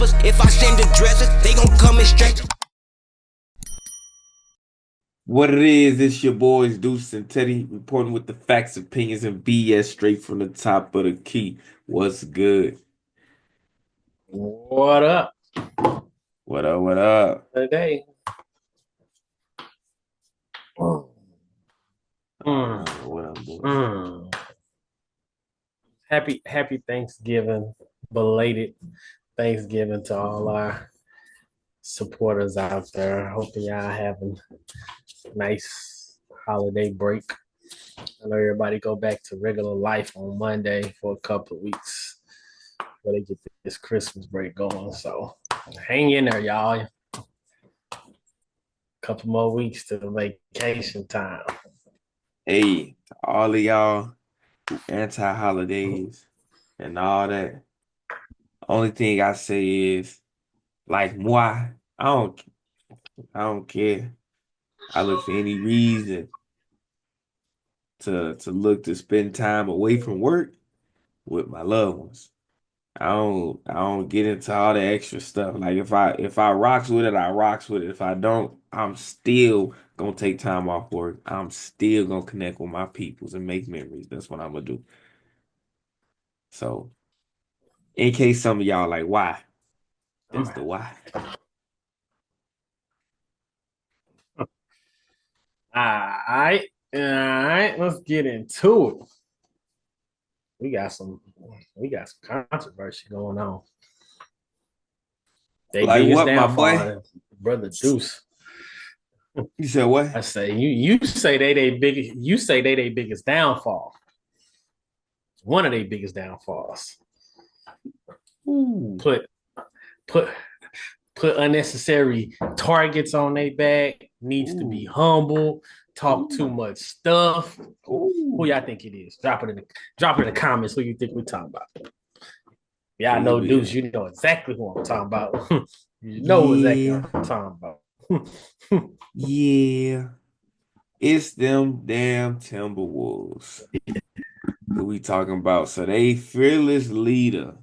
rappers. If I send the dressers, they gon' come and stretch. What it is, it's your boys Deuce and Teddy reporting with the facts, opinions, and BS straight from the top of the key. What's good? What up What up? What up? today? Mm, I don't know what I'm doing. mm. Happy Thanksgiving, belated Thanksgiving to all our supporters out there. Hoping y'all having a nice holiday break. I know everybody go back to regular life on Monday for a couple of weeks before they get this Christmas break going. So hang in there, y'all. Couple more weeks to the vacation time. Hey, to all of y'all who anti-holidays and all that. Only thing I say is, like moi, I don't care. I look for any reason to look to spend time away from work with my loved ones. I don't get into all the extra stuff. Like if I rocks with it, I rocks with it. If I don't, I'm still gonna take time off work. I'm still gonna connect with my peoples and make memories. That's what I'm gonna do. So in case some of y'all like why, that's the why. All right, let's get into it. We got some controversy going on. They Like biggest what, my boy? downfall, brother Deuce. You said what? I say you say they biggest downfall. One of their biggest downfalls. Ooh. Put put put unnecessary targets on their back. Needs to be Ooh. humble. Talk too Ooh. much stuff. Who Ooh. y'all think it is? Drop it in the comments. Who you think we talking about? Y'all know Baby. Deuce. You know exactly who I'm talking about. You know exactly Yeah. what I'm talking about. Yeah. It's them damn Timberwolves. Who we talking about? So they fearless leader,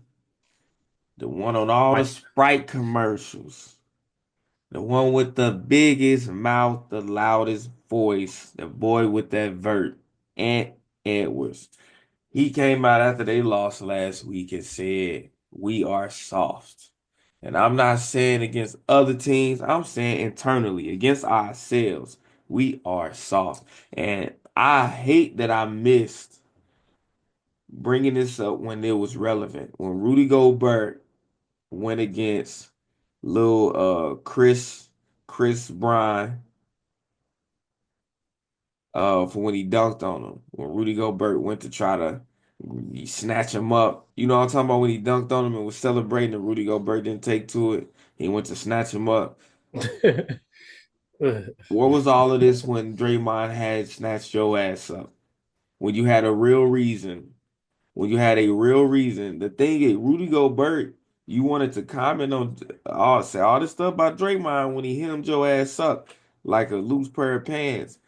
the one on all the Mike, Sprite commercials, the one with the biggest mouth, the loudest voice, the boy with that vert, Ant Edwards. He came out after they lost last week and said, "We are soft." And I'm not saying against other teams, I'm saying internally against ourselves. We are soft. And I hate that I missed bringing this up when it was relevant. When Rudy Gobert went against little Chris Bryant for when he dunked on him. When Rudy Gobert went to try to snatch him up. You know what I'm talking about when he dunked on him and was celebrating and Rudy Gobert didn't take to it. He went to snatch him up. What was all of this when Draymond had snatched your ass up? When you had a real reason. When you had a real reason. The thing is, Rudy Gobert, you wanted to comment on say all this stuff about Draymond when he hit your ass up like a loose pair of pants.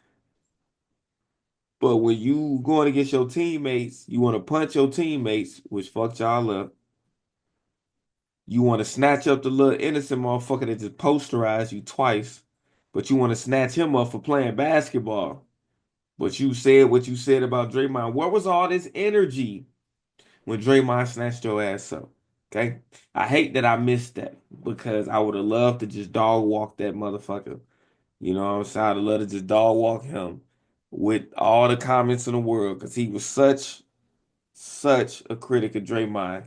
But when you going against your teammates, you want to punch your teammates, which fucked y'all up. You want to snatch up the little innocent motherfucker that just posterized you twice, but you want to snatch him up for playing basketball. But you said what you said about Draymond. Where was all this energy when Draymond snatched your ass up? Okay? I hate that I missed that because I would have loved to just dog walk that motherfucker. You know what I'm saying? I'd have loved to just dog walk him with all the comments in the world because he was such a critic of Draymond.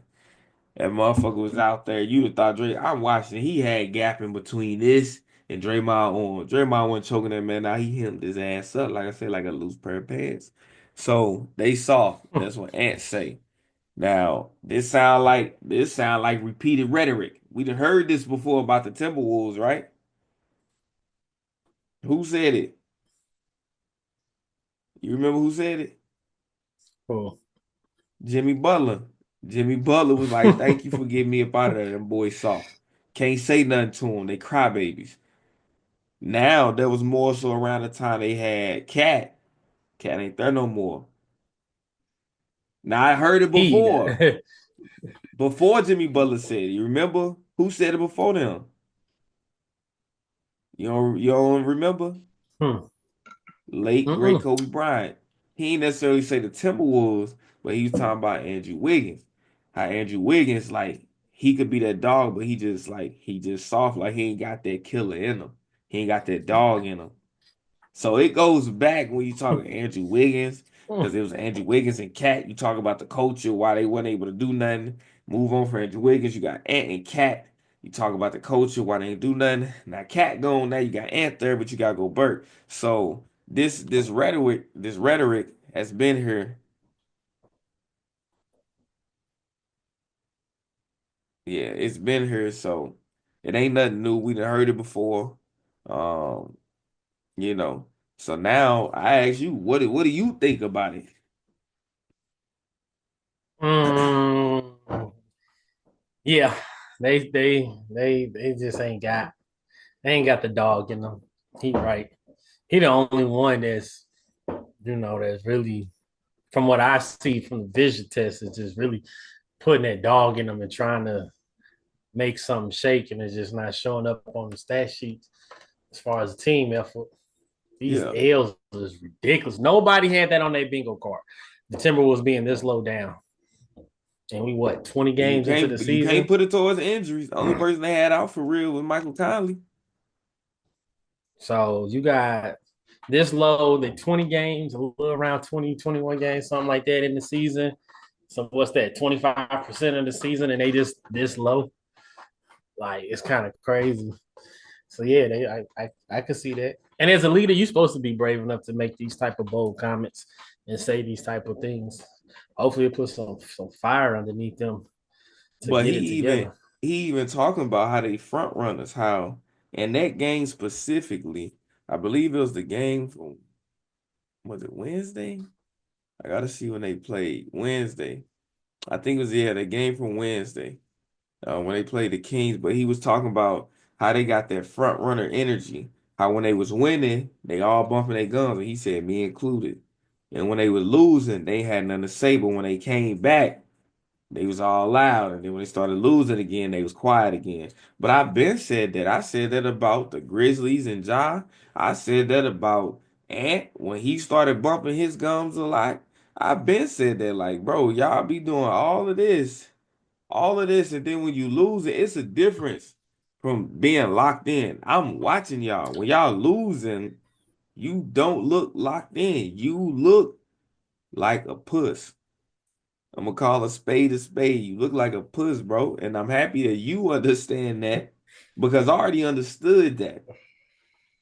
That motherfucker was out there. You'd have thought Dray. I'm watching. He had gap in between this and Draymond on. Draymond wasn't choking that man. Now he hemmed his ass up, like I said, like a loose pair of pants. So they soft. That's what ants say. Now this sound like repeated rhetoric. We done heard this before about the Timberwolves, right? Who said it? You remember who said it? Cool. Jimmy Butler. Jimmy Butler was like, "Thank you for getting me up out of there. Them boys soft. Can't say nothing to them. They crybabies." Now that was more so around the time they had Cat. Cat ain't there no more. Now I heard it He before. Before Jimmy Butler said it. You remember who said it before them? You don't remember? Hmm. Late great Mm-mm. Kobe Bryant. He ain't necessarily say the Timberwolves, but he was talking about Andrew Wiggins. How Andrew Wiggins, like, he could be that dog, but he just soft, like he ain't got that killer in him. He ain't got that dog in him. So it goes back when you talk Andrew Wiggins, because it was Andrew Wiggins and Cat. You talk about the culture, why they weren't able to do nothing. Move on for Andrew Wiggins. You got Ant and Cat. You talk about the culture, why they ain't do nothing. Now Cat gone. Now you got Ant there, but you gotta go Burt. So this rhetoric has been here. Yeah, it's been here. So it ain't nothing new. We done heard it before. Um, you know. So now I ask you, what do you think about it? Mm, yeah, they just ain't got the dog in them. He right. He the only one that's really, from what I see from the vision test, is just really putting that dog in them and trying to make something shake, and it's just not showing up on the stat sheets as far as the team effort. These Yeah. L's is ridiculous. Nobody had that on their bingo card. The Timberwolves being this low down. And we 20 And you games into the can't you can't season? put it towards injuries. The only person they had out for real was Michael Conley. So you got this low, the 20 games, a little around 20, 21 games, something like that in the season. So what's that, 25% of the season, and they just this low? Like, it's kind of crazy. So yeah, I could see that. And as a leader, you're supposed to be brave enough to make these type of bold comments and say these type of things. Hopefully it puts some fire underneath them to But get it together. he even talking about how they front runners, how in that game specifically, I believe it was the game from was it Wednesday? I gotta see when they played Wednesday. I think it was the game from Wednesday. When they played the Kings, but he was talking about how they got that front runner energy. How when they was winning, they all bumping their guns, and he said me included. And when they was losing, they had nothing to say. But when they came back, they was all loud. And then when they started losing again, they was quiet again. But I've been said that. I said that about the Grizzlies and Ja. I said that about Ant when he started bumping his gums a lot. I've been said that, like, bro, y'all be doing all of this, and then when you lose it, it's a difference from being locked in. I'm watching y'all. When y'all losing, you don't look locked in. You look like a puss. I'm gonna call a spade a spade. You look like a puss, bro. And I'm happy that you understand that because I already understood that.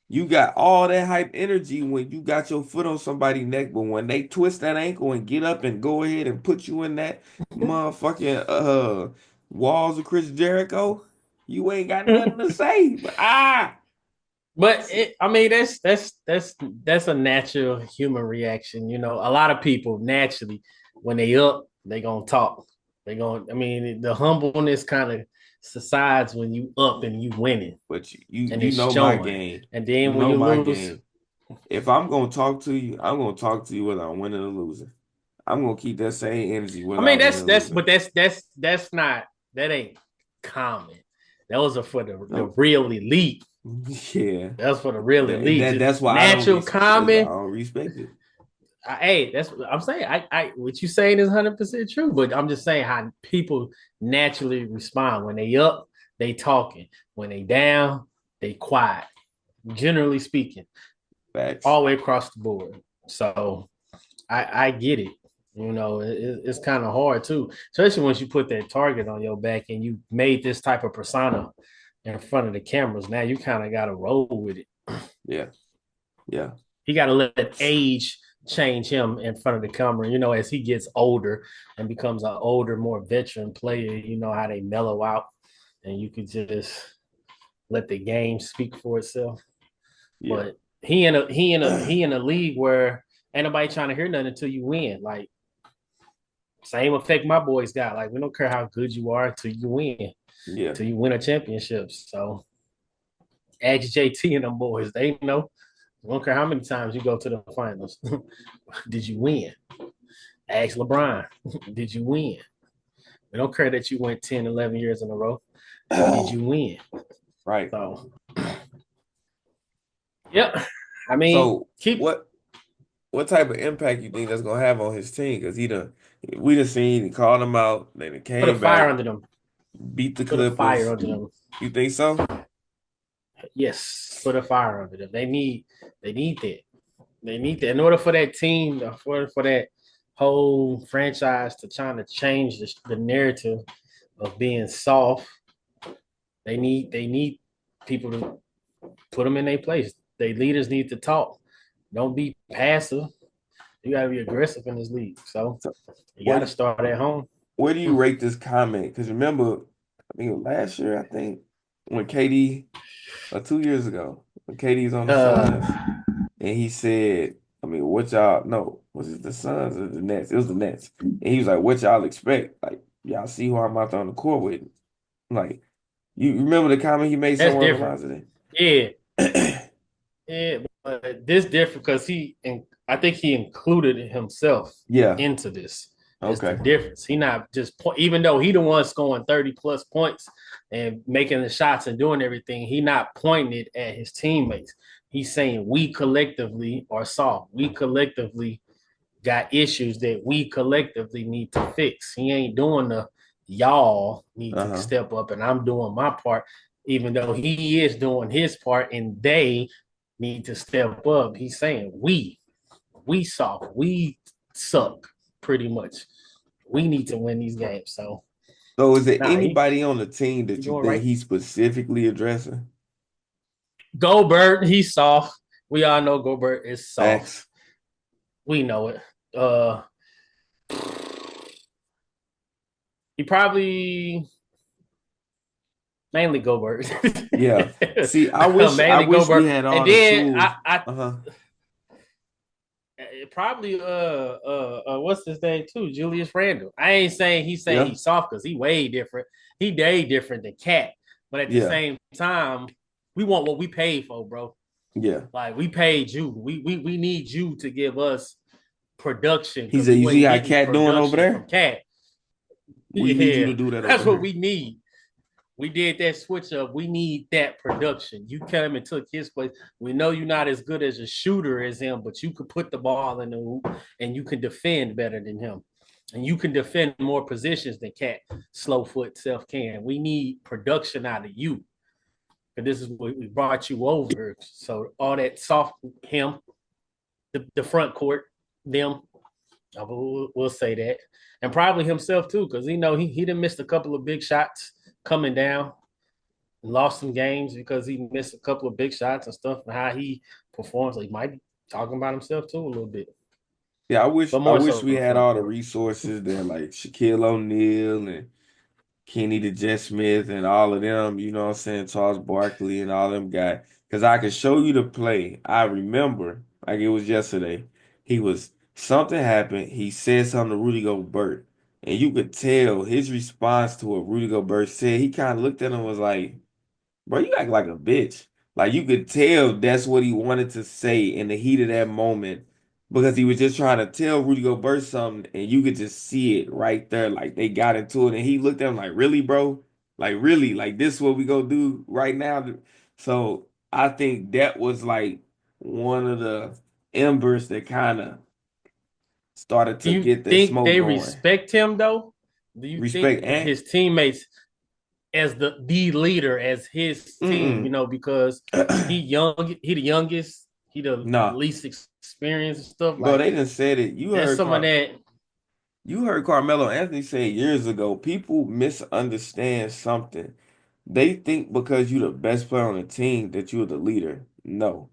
You got all that hype energy when you got your foot on somebody's neck, but when they twist that ankle and get up and go ahead and put you in that motherfucking walls of Chris Jericho, you ain't got nothing to say. But But I mean, that's a natural human reaction. You know, a lot of people naturally, when they up, they gonna talk. They gonna. I mean, the humbleness kind of subsides when you up and you winning, but you and you it's know my showing. game. And You then when know you my lose, game. If I'm gonna talk to you, I'm gonna talk to you whether I'm winning or losing. I'm gonna keep that same energy I whether mean, I'm winning or losing. but that's not, that ain't common. Those are for the No, real elite. yeah. That's for the real elite. Just That's why I don't natural that's why I common. don't respect it. Hey, that's what I'm saying. I what you saying is 100% true, but I'm just saying how people naturally respond when they up, they talking. When they down, they quiet. Generally speaking, Facts. all the way across the board. So I get it. You know, it's kind of hard too, especially once you put that target on your back and you made this type of persona in front of the cameras. Now you kind of got to roll with it. Yeah. Yeah. He got to let age change him in front of the camera. You know, as he gets older and becomes an older, more veteran player, you know how they mellow out, and you could just let the game speak for itself. Yeah. But he in a league where ain't nobody trying to hear nothing until you win. Like, same effect my boys got. Like, we don't care how good you are until you win, Yeah. until you win a championship. So ask JT and them boys, they know. I don't care how many times you go to the finals. Did you win? Ask LeBron, did you win? We don't care that you went 10, 11 years in a row. Did you win? Right. So, yeah. I mean, So what type of impact you think that's gonna have on his team? Because we done seen he called him out, then he put a came fire back, under them. beat the Put a fire Clippers. under them. You think so? Yes, put a fire under them. They need that. They need that in order for that team, for that whole franchise to try to change the narrative of being soft. They need people to put them in their place. Their leaders need to talk. Don't be passive. You got to be aggressive in this league. So So you got to what start at home. where do you rate this comment? Because remember, I think last year, I think when KD or 2 years ago, when KD's on the Suns, Uh, and he said, I mean, what y'all no, was it the Suns or the Nets? It was the Nets. And he was like, what y'all expect? Like, y'all see who I'm out there on the court with. Like, you remember the comment he made that's somewhere on the different. lines of Yeah, that? yeah, but this different because I think he included himself Yeah. into this. Is the Okay. difference. He not just even though he the one scoring 30 plus points and making the shots and doing everything, he not pointing it at his teammates. He's saying we collectively are soft. We collectively got issues that we collectively need to fix. He ain't doing the y'all need to Uh-huh. step up and I'm doing my part, even though he is doing his part and they need to step up. He's saying we soft, we suck pretty much. We need to win these games. So So is there he anybody on the team that you doing think right. he's specifically addressing? Gobert, he's soft. We all know Gobert is soft. Facts. We know it. He probably mainly Gobert. Yeah. See, I Mainly wish we Gobert. had And all the then tools. I Uh-huh. probably what's his name too? Julius Randle. I ain't saying Yeah. he's soft because he way different. He way different than Cat. But at the Yeah. same time, we want what we paid for, bro. Yeah. Like we paid you. We need you to give us production He because said, we you see wasn't how getting Cat doing over production from there? Cat. We need you Yeah, to do that that's over what here. we need. We did that switch up. We need that production. You came and took his place. We know you're not as good as a shooter as him, but you could put the ball in the hoop and you can defend better than him. And you can defend more positions than Cat, slow foot self can. We need production out of you. And this is what we brought you over. So all that soft him, the front court, them, we'll say that. And probably himself too, because he done missed a couple of big shots coming down, lost some games because he missed a couple of big shots and stuff, and how he performs. Like, he might be talking about himself too a little bit, Yeah, but I more wish so we the had front all the court. resources that like Shaquille O'Neal and Kenny the Jet Smith and all of them, you know what I'm saying, Charles Barkley and all them guys. Because I could show you the play. I remember, like it was yesterday. Something happened. He said something to Rudy Gobert. And you could tell his response to what Rudy Gobert said. He kind of looked at him and was like, bro, you act like a bitch. Like you could tell that's what he wanted to say in the heat of that moment because he was just trying to tell Rudy Gobert something, and you could just see it right there. Like they got into it, and he looked at him like, "Really, bro? Like really? Like this is what we gonna do right now?" So I think that was like one of the embers that kind of started Do to you get that think smoke they going. respect him though? Do you think Respect and his teammates as the leader as his team? mm-mm. Because he the youngest, he the Nah, least experienced and stuff. bro, Like they done said it. there's some of that. You heard Carmelo Anthony say years ago, people misunderstand something. They think because you're the best player on the team that you're the leader. No.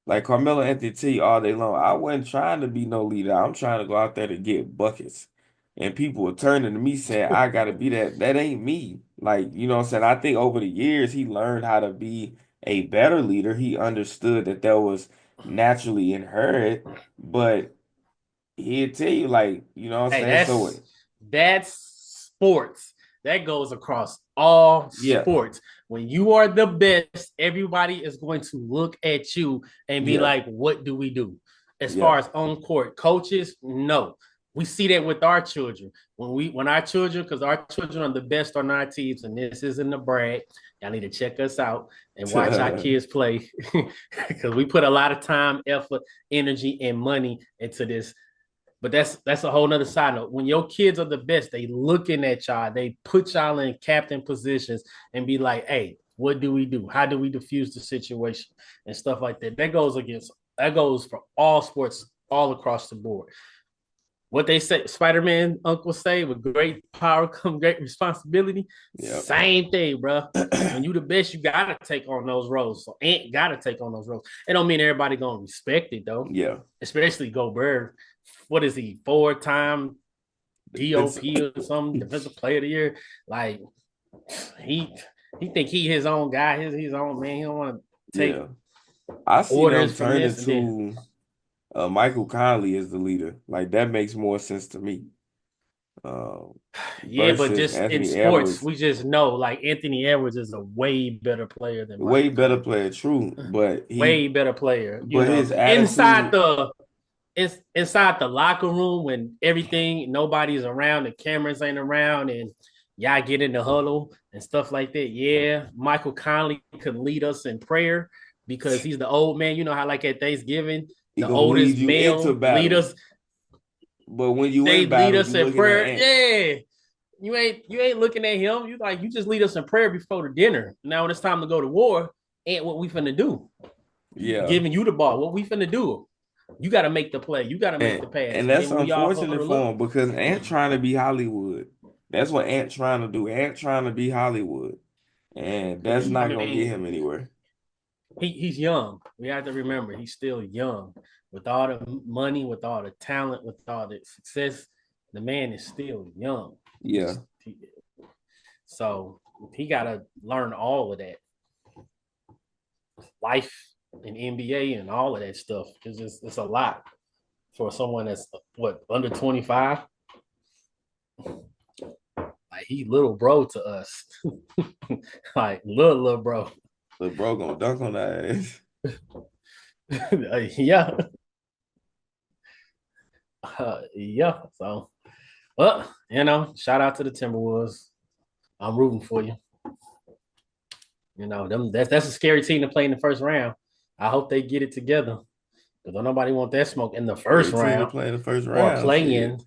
Like Carmelo Anthony tell you all day long, I wasn't trying to be no leader. I'm trying to go out there to get buckets. And people were turning to me saying, I gotta be that. That ain't me. Like, you know what I'm saying? I think over the years he learned how to be a better leader. He understood that was naturally inherent, but he'd tell you like, you know what I'm Hey, saying? So that's sports. That goes across all yeah, sports. When you are the best, everybody is going to look at you and be yeah, like, "What do we do?" As yeah. far as on court coaches, no. We see that with our children. When our children, because our children are the best on our teams, and this isn't a brag. Y'all need to check us out and watch our kids play because we put a lot of time, effort, energy, and money into this. But that's a whole nother side note. When your kids are the best, they looking at y'all, they put y'all in captain positions and be like, hey, what do we do? How do we diffuse the situation and stuff like that? That goes for all sports all across the board. What they say, Spider-Man uncle say, with great power come great responsibility. Yep. Same thing, bro. When you the best, you gotta take on those roles. So Ant gotta take on those roles. It don't mean everybody gonna respect it though. Yeah. Especially Gobert. What is he? 4-time DOP or something? Defensive Player of the Year. Like he think he his own guy, his own man. He don't want to take I see them turn into Michael Conley is the leader. Like that makes more sense to me. Yeah, but just Anthony in sports, Edwards, we just know like Anthony Edwards is a way better player than Michael way better player, true, but way better player. But his attitude inside the locker room when nobody's around, the cameras ain't around, and y'all get in the huddle and stuff like that. Yeah, Michael Conley could lead us in prayer because he's the old man. You know how like at Thanksgiving, the oldest male lead us. But when you lead us in prayer, you ain't looking at him. You just lead us in prayer before the dinner. Now when it's time to go to war, ain't what we finna do. Yeah, giving you the ball. What we finna do? You got to make the play. You got to make the pass. And that's unfortunate for him because Ant trying to be Hollywood. That's what Ant trying to do. Ant trying to be Hollywood, and that's not gonna get him anywhere. He's young. We have to remember he's still young. With all the money, with all the talent, with all the success, the man is still young. Yeah. So he got to learn all of that. Life in NBA and all of that stuff. It's a lot for someone that's under 25. Like he little bro to us. Like little bro. Little bro gonna dunk on that ass. Yeah. Yeah. So, well, shout out to the Timberwolves. I'm rooting for you. That's a scary team to play in the first round. I hope they get it together. Because don't nobody want that smoke in the first round. To play in the first round. Or a play-in.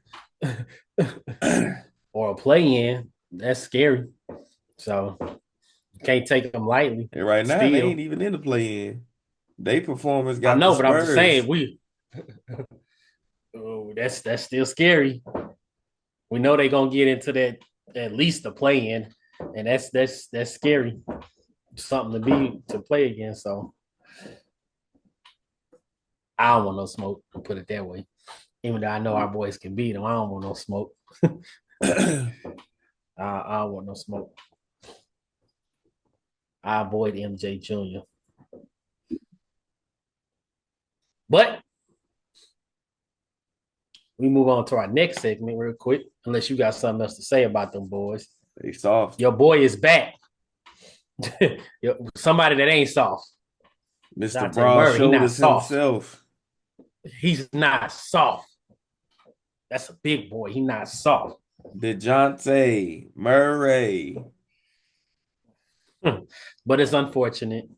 Or a play-in. That's scary. So, you can't take them lightly. And right now, they ain't even in the play-in. They performance got I know, but I'm just saying, that's still scary. We know they're going to get into that, at least the play-in. And that's scary. Something to play against. So I don't want no smoke, to put it that way. Even though I know our boys can beat them, I don't want no smoke. I don't want no smoke. I avoid MJ Jr. But we move on to our next segment real quick, unless you got something else to say about them boys. They soft. Your boy is back. Somebody that ain't soft. Mr. Broad Shoulders himself. He's not soft. That's a big boy. He's not soft. Dejounte Murray. But it's unfortunate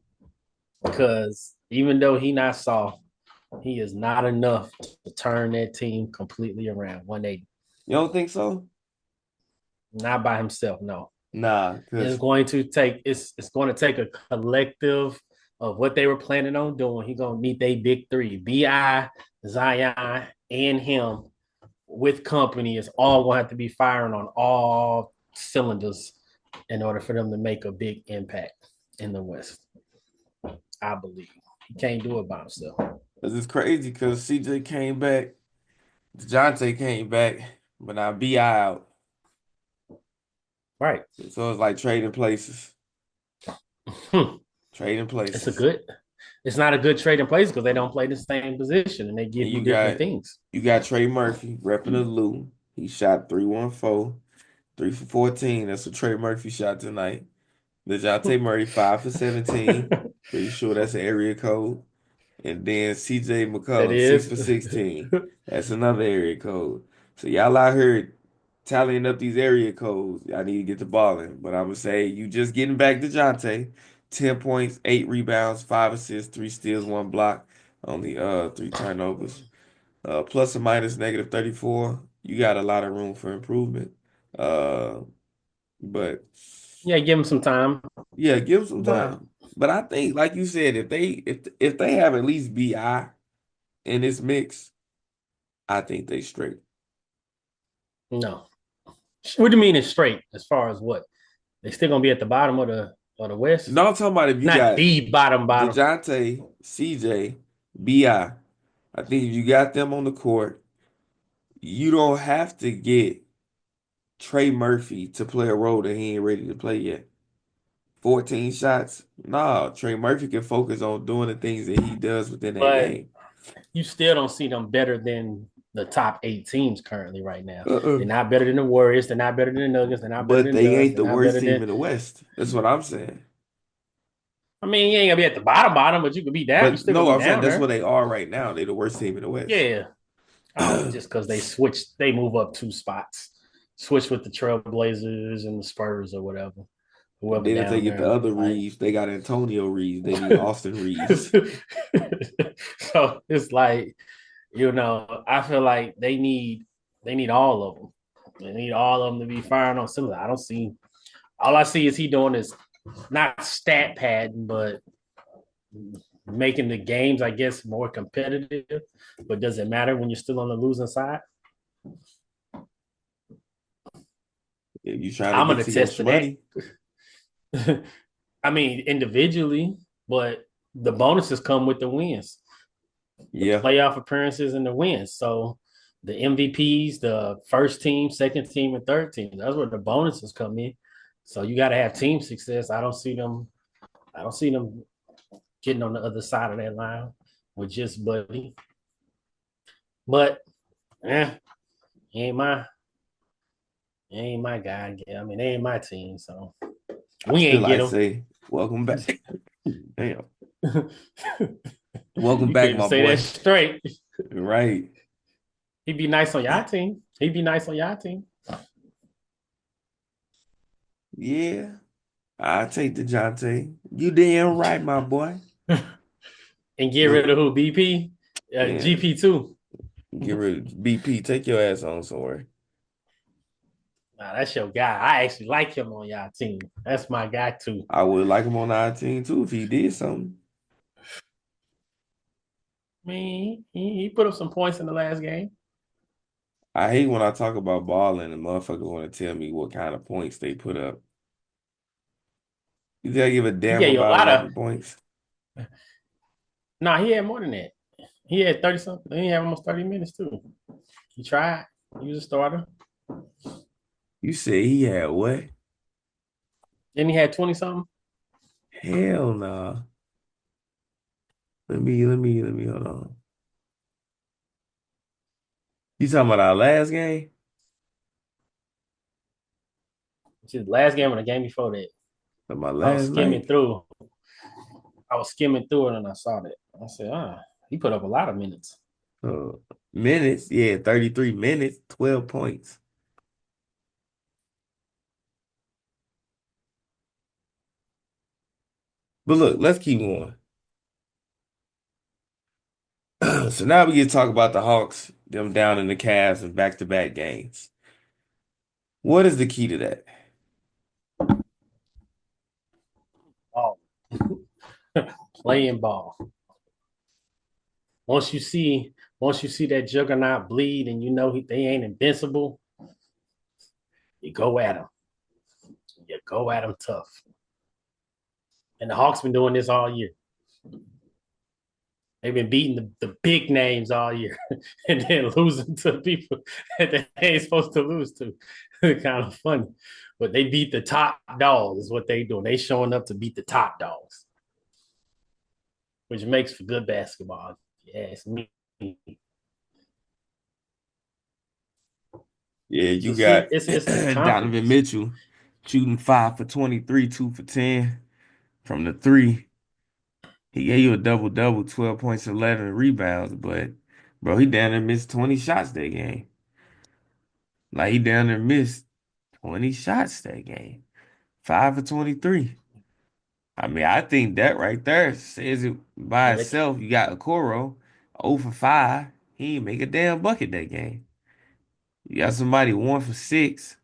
because even though he's not soft, he is not enough to turn that team completely around 180. You don't think so? Not by himself, no. Nah, it's going to take a collective of what they were planning on doing. He's gonna need their big three. BI, Zion, and him with company is all gonna have to be firing on all cylinders in order for them to make a big impact in the West. I believe. He can't do it by himself. It's crazy because CJ came back, DeJounte came back, but now BI out. Right. So it's like trading places. Trading places. It's not a good trading place because they don't play the same position and they give you different things. You got Trey Murphy repping the Lou. He shot 3-1-4, 3 for 14. That's a Trey Murphy shot tonight. Dejounte Murray 5 for 17. Pretty sure that's an area code. And then CJ McCollum 6 for 16. That's another area code. So y'all out here tallying up these area codes. Y'all need to get the ball in. But I'm gonna say you just getting back Dejounte. 10 points, 8 rebounds, 5 assists, 3 steals, 1 block, only 3 turnovers. Plus or minus negative 34. You got a lot of room for improvement. Uh, but Yeah, give him some time. yeah, give them some But time. But I think, like you said, if they have at least BI in this mix, I think they straight. no. What do you mean it's straight? As far as what? They still gonna be at the bottom of the West? No, I'm talking about if you Not got the bottom. DeJounte, CJ, BI. I think if you got them on the court, you don't have to get Trey Murphy to play a role that he ain't ready to play yet. 14 shots. Nah, Trey Murphy can focus on doing the things that he does within that But game. you still don't see them better than the top 8 teams currently right now. Uh-uh. They're not better than the Warriors. They're not better than the Nuggets. They're not better But than they Ducks. ain't They're the not worst better team than. in the West. That's what I'm saying. I mean, you ain't gonna be at the bottom, but you could be down. You But still gonna no, be I'm saying down that's where there. they are right now. They're the worst team in the West. Yeah. Oh, just because they switched, they move up 2 spots. Switch with the Trailblazers and the Spurs or whatever, And whoever then if they down get the there. other Like, Reeves, they got Antonio Reeves. They need Austin Reeves. so it's like, I feel like they need all of them. They need all of them to be firing on similar. I don't see. All I see is he doing is not stat padding, but making the games, I guess, more competitive. But does it matter when you're still on the losing side? If you trying to I'm get gonna to your test to that. shmoney, I mean, individually, but the bonuses come with the wins, the yeah. playoff appearances, and the wins. So the MVPs, the first team, second team, and third team. That's where the bonuses come in. So you got to have team success. I don't see them. I don't see them getting on the other side of that line with just Buddy. But he ain't my guy. I mean, they ain't my team, so I we still ain't get like him. say, welcome back. Damn. Welcome You can't back, even my say that boy. straight. Right. He'd be nice on your team. He'd be nice on your team. Yeah. I take DeJounte. You damn right, my boy. And get rid Look, of who? BP? man, GP too. get rid of BP. Take your ass on somewhere. Nah, that's your guy. I actually like him on y'all team. That's my guy too. I would like him on our team too if he did something. I mean, he put up some points in the last game. I hate when I talk about balling and motherfuckers want to tell me what kind of points they put up. You think I give a He damn gave you a about lot of. 11 points? Nah, he had more than that. He had 30 something. He had almost 30 minutes too. He tried. He was a starter. You say he had what? Then he had 20 something. Hell nah. Let me hold on. You talking about our last game? Which is the last game or the game before that. Or my I was last skimming night? through. I was skimming through it and I saw that. I said, he put up a lot of minutes. Uh, Minutes, yeah, 33 minutes, 12 points. But look, let's keep going. So now we get to talk about the Hawks, them down in the Cavs and back-to-back games. What is the key to that? Oh, playing ball. Once you see, once you see that juggernaut bleed, and you know they ain't invincible, you go at them. You go at them tough. And the Hawks been doing this all year. They've been beating the big names all year, and then losing to people that they ain't supposed to lose to. Kind of funny, but they beat the top dogs. Is what they doing. They showing up to beat the top dogs, which makes for good basketball. Yeah, it's me. Yeah, you It's got it's the Donovan confidence. Mitchell shooting 5 for 23, 2 for 10 from the three. He gave you a double-double, 12 points, 11 rebounds, but bro, he down there missed 20 shots that game. Like he down there missed 20 shots that game. 5 for 23. I mean, I think that right there says it by Yeah, itself. You got Okoro 0 for 5. He ain't make a damn bucket that game. You got somebody 1 for 6.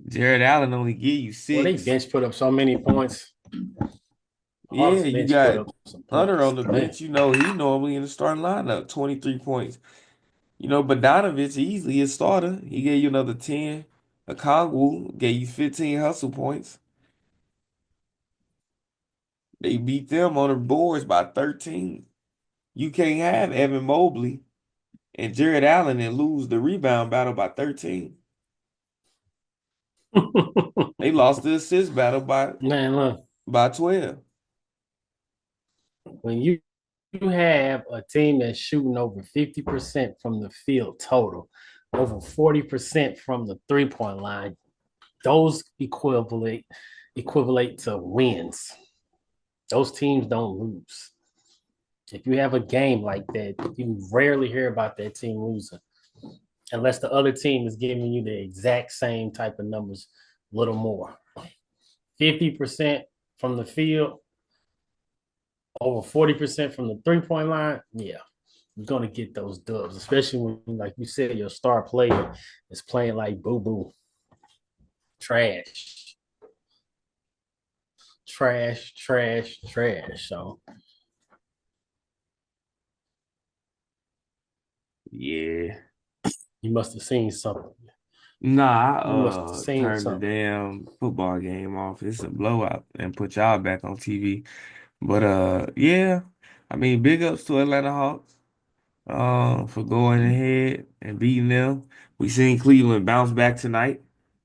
Jared Allen only give you well, they 6. bench put up so many points. Yeah, Hawks you bench put got up some Hunter points. on the Man. bench. You know, he normally in the starting lineup, 23 points. You know, Bogdanovich easily a starter. He gave you another 10. A Kongwu gave you 15 hustle points. They beat them on the boards by 13. You can't have Evan Mobley and Jared Allen and lose the rebound battle by 13. They lost the assist battle Man, look, by 12. when you have a team that's shooting over 50% from the field total, over 40% from the three-point line, those equivalent to wins. Those teams don't lose. If you have a game like that, you rarely hear about that team losing unless the other team is giving you the exact same type of numbers, a little more. 50% from the field, over 40% from the three-point line, yeah, you're going to get those dubs, especially when, like you said, your star player is playing like boo-boo. Trash. Trash, trash, trash. So, Yeah. you must have seen something. Nah, You must have I seen turned the something. damn football game off. It's a blowout and put y'all back on TV. But yeah. I mean, big ups to Atlanta Hawks for going ahead and beating them. We seen Cleveland bounce back tonight.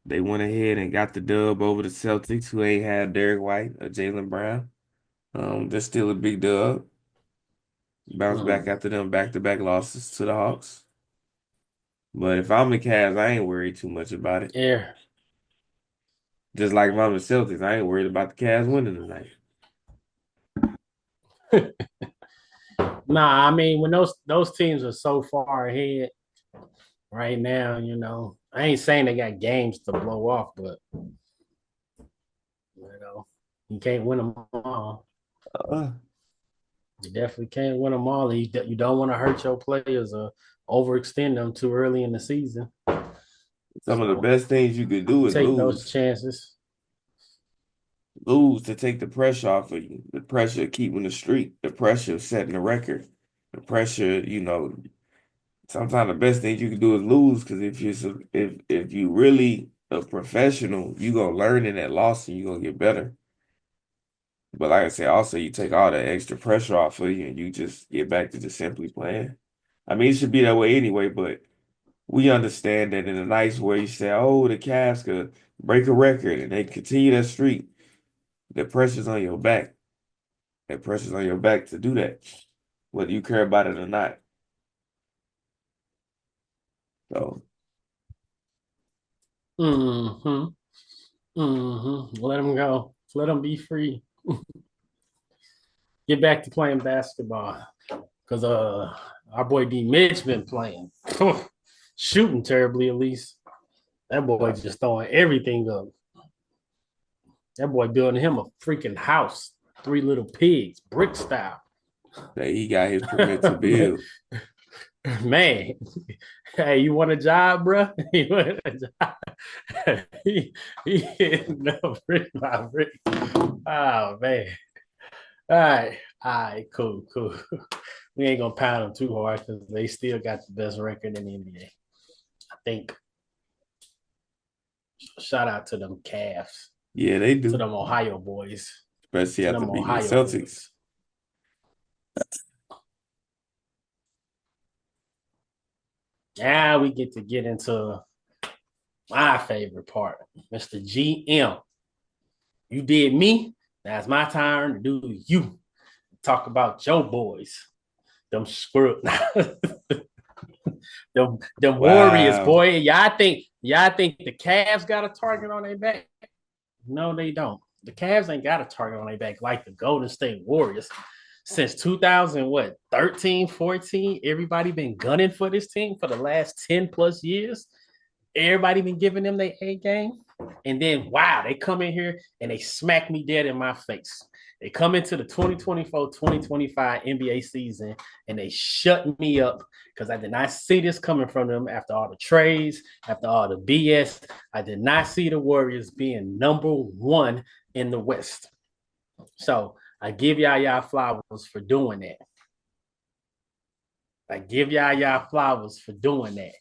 They went ahead and got the dub over the Celtics, who ain't had Derek White or Jaylen Brown. That's still a big dub. Bounce back after them back-to-back losses to the Hawks. But if I'm the Cavs, I ain't worried too much about it. Yeah. Just like if I'm the Celtics, I ain't worried about the Cavs winning tonight. Nah, I mean, when those teams are so far ahead right now, I ain't saying they got games to blow off, but you can't win them all. Uh, You definitely can't win them all. You don't want to hurt your players or overextend them too early in the season. some of the So best things you could do you is take those lose. chances. Lose to take the pressure off of you. The pressure of keeping the streak. The pressure of setting the record. The pressure, sometimes the best thing you can do is lose because if you really a professional, you gonna learn in that loss and you gonna get better. But like I said, also you take all that extra pressure off of you and you just get back to just simply playing. I mean, it should be that way anyway, but we understand that in a nice way. You say, oh, the Cavs could break a record and they continue that streak. The pressure's on your back. That pressure's on your back to do that, whether you care about it or not. So, Mm-hmm. Mm-hmm. Let them go. Let them be free. Get back to playing basketball. Because our boy D Mitch been playing. Shooting terribly at least. That boy just throwing everything up. That boy building him a freaking house. 3 little pigs, brick style. that he got his permit to build. Man, hey, you want a job, bro? You want a job? he hitting up brick by brick. Oh man. All right, cool. We ain't gonna pound them too hard because they still got the best record in the NBA. I think. Shout out to them Cavs, Yeah, they to do, them Ohio boys, especially to after them beating the Ohio Celtics. boys. Now we get into my favorite part, Mr. GM. You did me. Now it's my turn to do you. Talk about your boys. Them squirrel. them Warriors, Wow. boy. Y'all think the Cavs got a target on their back? No, they don't. The Cavs ain't got a target on their back like the Golden State Warriors. since 2000, what, 13, 14, everybody been gunning for this team for the last 10 plus years. Everybody been giving them their A game. And then, wow, they come in here and they smack me dead in my face. They come into the 2024-2025 NBA season and they shut me up because I did not see this coming from them after all the trades, after all the BS. I did not see the Warriors being number one in the West. So I give y'all flowers for doing that. I give y'all flowers for doing that.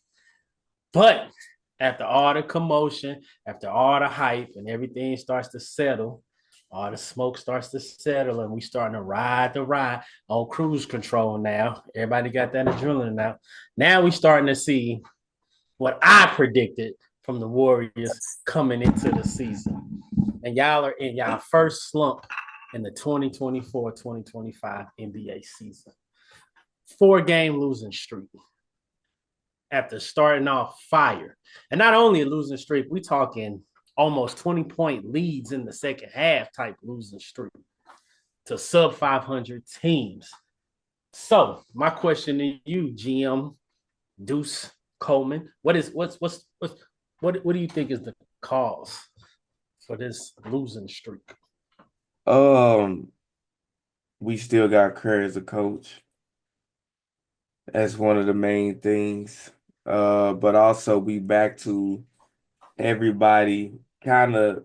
But after all the commotion, after all the hype and everything starts to settle, all the smoke starts to settle, and we starting to ride the ride on cruise control now. Everybody got that adrenaline now. Now we starting to see what I predicted from the Warriors coming into the season. And y'all are in y'all first slump in the 2024-2025 NBA season. 4-game losing streak after starting off fire. And not only a losing streak, we talking almost 20-point leads in the second half type losing streak to sub 500 teams. So my question to you, GM Deuce Coleman, what do you think is the cause for this losing streak? We still got Curry as a coach. That's one of the main things. But also we back to everybody kind of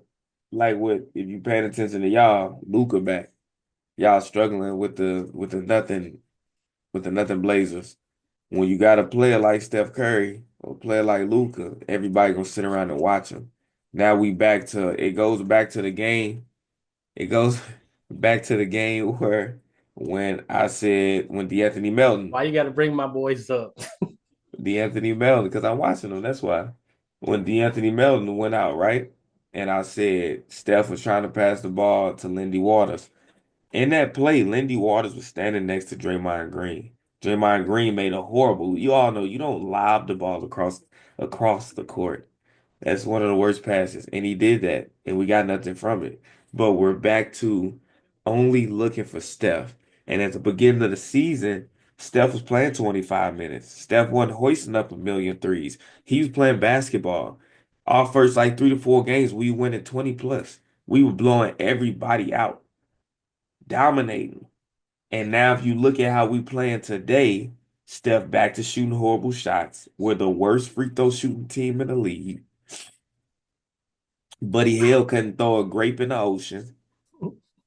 like what if you paying attention to y'all, Luca back. Y'all struggling with the nothing Blazers. When you got a player like Steph Curry or a player like Luca, everybody gonna sit around and watch him. Now we back to it goes back to the game. It goes back to the game where when I said when DeAnthony Melton, Why you got to bring my boys up? DeAnthony Melton, because I'm watching them, that's why. When DeAnthony Melton went out, right? And I said Steph was trying to pass the ball to Lindy Waters. In that play, Lindy Waters was standing next to Draymond Green. Draymond Green made a horrible. You all know you don't lob the ball across the court. That's one of the worst passes, and he did that, and we got nothing from it. But we're back to only looking for Steph. And at the beginning of the season, Steph was playing 25 minutes. Steph wasn't hoisting up a million threes. He was playing basketball. Our first like 3 to 4 games, we went at 20 plus. We were blowing everybody out, dominating. And now if you look at how we playing today, Steph back to shooting horrible shots. We're the worst free throw shooting team in the league. Buddy Hield couldn't throw a grape in the ocean.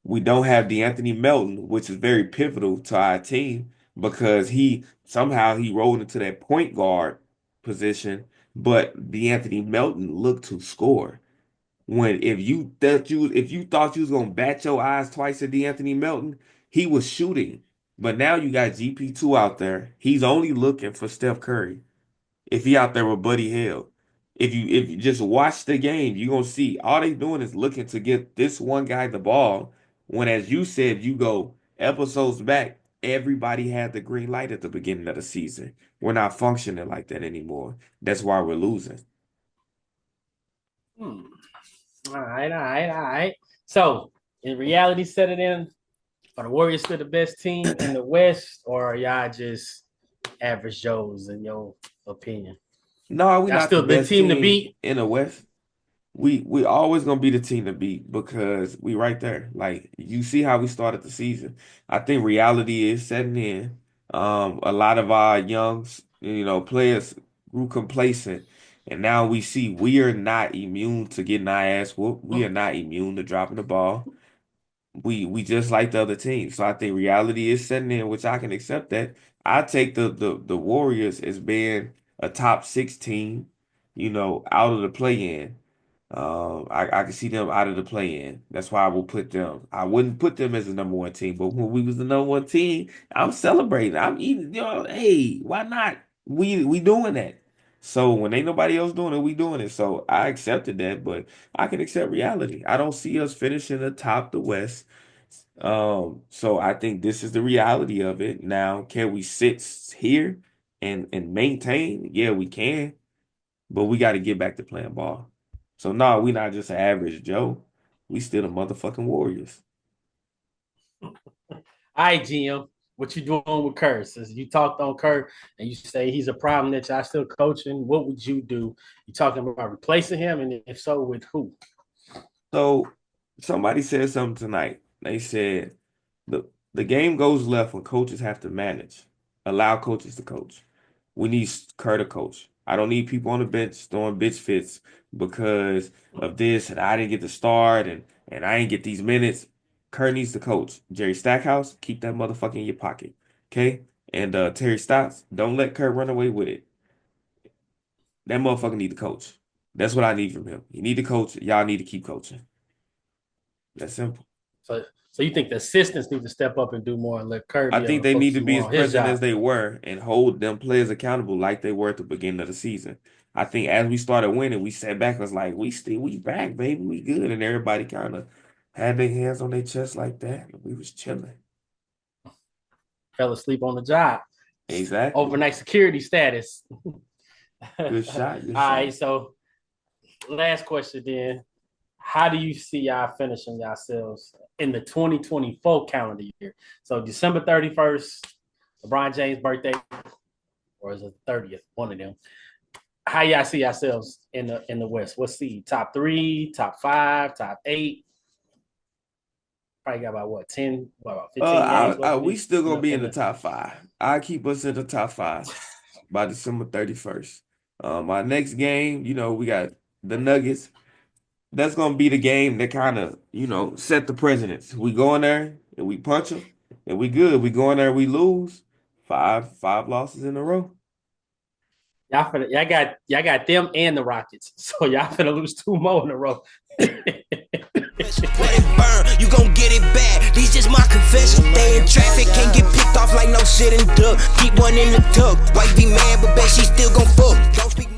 We don't have DeAnthony Melton, which is very pivotal to our team because he somehow he rolled into that point guard position, but DeAnthony Melton looked to score. When if you thought you was gonna bat your eyes twice at DeAnthony Melton, he was shooting. But now you got GP2 out there. He's only looking for Steph Curry. If he out there with Buddy Hield. If you just watch the game, you're gonna see all they doing is looking to get this one guy the ball. When as you said, you go episodes back, everybody had the green light at the beginning of the season. We're not functioning like that anymore. That's why we're losing. Hmm. All right. So, in reality, set it in. Are the Warriors still the best team in the West, or are y'all just average Joes in your opinion? No, we're Y'all not the still the best team to team beat? in the West. We always gonna be the team to beat because we right there. Like you see how we started the season. I think reality is setting in. A lot of our young, players grew complacent, and now we see we are not immune to getting our ass whooped. We are not immune to dropping the ball. We just like the other team. So I think reality is setting in, which I can accept that. I take the Warriors as being a top 16, out of the play-in. I can see them out of the play-in. That's why I will put them. I wouldn't put them as the number one team, but when we was the number one team, I'm celebrating. I'm eating, hey, why not? We doing that. So when ain't nobody else doing it, we doing it. So I accepted that, but I can accept reality. I don't see us finishing atop the West. So I think this is the reality of it. Now, can we sit here and maintain? Yeah, we can, but we got to get back to playing ball. So no, we not just an average Joe. We still the motherfucking Warriors. All right, GM, what you doing with Kerr? Since you talked on Kerr and you say he's a problem that y'all still coaching, what would you do? You talking about replacing him, and if so, with who? So somebody said something tonight. They said the game goes left when coaches have to manage. Allow coaches to coach. We need Kerr to coach. I don't need people on the bench throwing bitch fits because of this and I didn't get the start and I didn't get these minutes. Kerr needs to coach. Jerry Stackhouse, keep that motherfucker in your pocket. Okay? And Terry Stotts, don't let Kerr run away with it. That motherfucker need to coach. That's what I need from him. He need to coach. Y'all need to keep coaching. That's simple. So you think the assistants need to step up and do more and let Kerr I be able think to they need focus to be more as on his present job? as they were and hold them players accountable like they were at the beginning of the season. I think as we started winning, we sat back and was like, we back, baby, we good. And everybody kind of had their hands on their chest like that. And we was chilling. Fell asleep on the job. Exactly. Overnight security status. Good shot. Good All shot. right, so last question then. How do you see y'all finishing yourselves in the 2024 calendar year? So December 31st, LeBron James' birthday, or is it 30th? One of them. How y'all see yourselves in the West? What's the top 3, top 5, top 8? Probably got about what 10, about 15 games left. We still gonna be in the the top 5. I keep us in the top 5 by December 31st. Our next game, we got the Nuggets. That's gonna be the game that kind of, set the precedence. We go in there and we punch them, and we good. We go in there and we lose. Five losses in a row. y'all got them and the Rockets, so y'all finna lose 2 more in a row. Let it burn, you gon' get it back. These just my confession. Stay in traffic, can't get picked off like no shit and duck. Keep one in the tuck. Wife be mad, but bet she still gon' fuck. Don't speak.